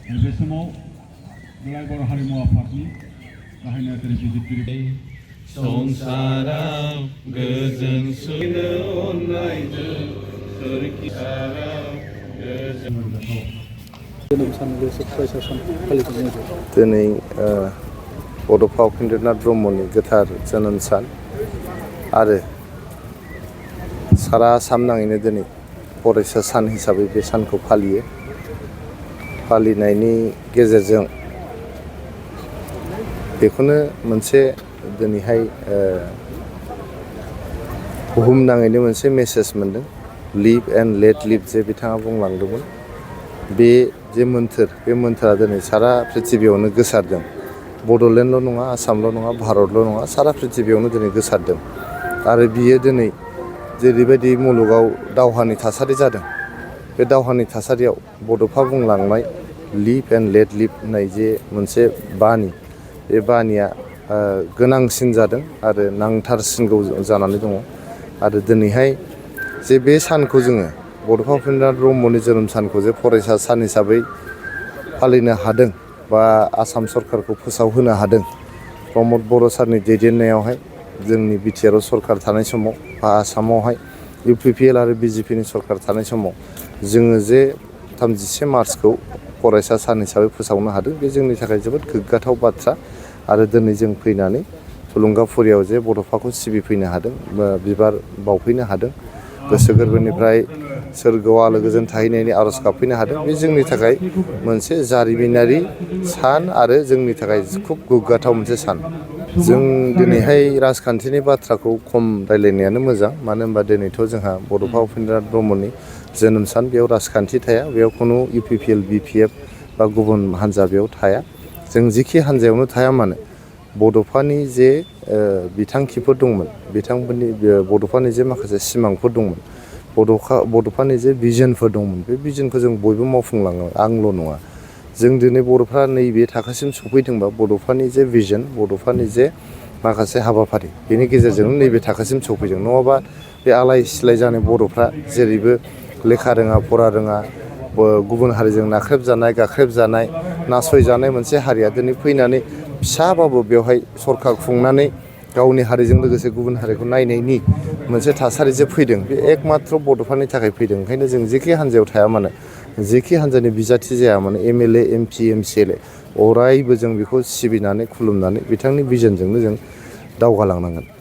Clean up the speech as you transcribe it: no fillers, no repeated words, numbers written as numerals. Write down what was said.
बे समाव दुलाराय बर' हारिमु आफादनि गाहाय नेहाथारि बिजिरगिरि संसाराव गोजोन सुनो अननायजों सोरखियाराव जोनोम सान लोगोसे फरायसा सान फालिथायनाय जायो। दिनै बड'फा उपेन्द्रनाथ ब्रह्मनि गोथार जोनोम सान आरो सारा आसाम नाङैनो दिनै फरायसा सान हिसाबै बे सानखौ फालियो। फालिनायनि गेजेरजों बेखौनो मोनसे दिनैहाय बुहुमनाङैनो मोनसे मेसेज मोनदों, लिभ एन्ड लेट लिभ जे बिथाङा बुंलांदोंमोन। बे जे मोन्थोर, बे मोन्थोरा दिनै सारा पृथिबियावनो गोसारदों। बड'लेण्डल' नङा, आसामल' नङा, भारतल' नङा, सारा पृथिबियावनो दिनै गोसारदों। आरो बियो दिनै जेरैबायदि मुलुगाव दावहानि थासारि जादों, बे दावहानि थासारियाव बड'फा बुंलांनाय लिभ एन्ड लेट लिभ होननाय जे मोनसे बानि, बे बानिया गोनांसिन जादों आरो नांथारसिनगौ जानानै दङ। आरो दिनैहाय जे बे सानखौ जोङो बड'फा उपेन्द्रनाथ ब्रह्मनि जोनोम सानखौ जे फरायसा सान हिसाबै फालिनो हादों बा आसाम सरकारखौ फोसावहोनो हादों प्रमद बर' सारनि दैदेननायावहाय, जोंनि बिटिआरआव सरकार थानाय समाव बा आसामावहाय इउपिपिएल आरो बिजेपिनि सरकार थानाय समाव जोङो जे 31 मार्चखौ फरायसा सान हिसाबै फोसावनो हादों, बे जोंनि थाखाय जोबोद गोग्गाथाव बाथ्रा। आरो दिनै जों फैनानै थुलुंगाफुरियाव जे बड'फाखौ सिबिफैनो हादों, बिबार बावफैनो हादों, गोसो गोरबोनिफ्राय सोरगोआव आलो गोजोन थाहैनायनि आर'ज गाबफैनो हादों, बे जोंनि थाखाय मोनसे जारिमिनारि सान आरो जोंनि थाखाय खुब गोग्गाथाव मोनसे सान। जों दिनैहाय राजखान्थिनि बाथ्राखौ खम रायलायनायानो मोजां, मानो होनबा दिनैथ' जोंहा बड'फा उपेन्द्रनाथ ब्रह्मनि जोनोम सान, बेयाव राजखान्थि थाया, बेयाव खुनु इउपिपिएल बिपिएफ बा गुबुन हान्जा बेयाव थाया। जों जिखि हान्जायावनो थाया मानो बड'फानि जे बिथांखिफोर दंमोन, बिथांमोननि बड'फानि जे माखासे सिमांफोर दंमोन, बड'फानि जे भिजनफोर दंमोन, बे भिजनखौ जों बयबो मावफुंलाङो, आंल' नङा। जों दिनै बर'फ्रा नैबे थाखोसिम सफैदोंबा बड'फानि जे भिजन, बड'फानि जे माखासे हाबाफारि, बेनि गेजेरजों नैबे थाखोसिम सफैदों। नङाबा बे आलाय सिलाय जानाय बर'फ्रा जेरैबो लेखा रोङा, फरा रोङा, गुबुन हारिजों नाख्रेबजानाय, गाख्रेबजानाय, नासयजानाय मोनसे हारिया दिनै फैनानै फिसाबाबो बेवहाय सरकार खुंनानै गावनि हारिजों लोगोसे गुबुन हारिखौ नायनायनि मोनसे थासारि जे फैदों, बे एकमात्र बड'फानि थाखाय फैदों। ओंखायनो जों जेखि हान्जायाव थाया मानो, जेखि हान्जानि बिजाथि जाया मानो, एमएलए, एमपि, एमसिएलए, अरायबो जों बेखौ सिबिनानै खुलुमनानै बिथांनि भिजनजोंनो जों दावगालांनांगोन।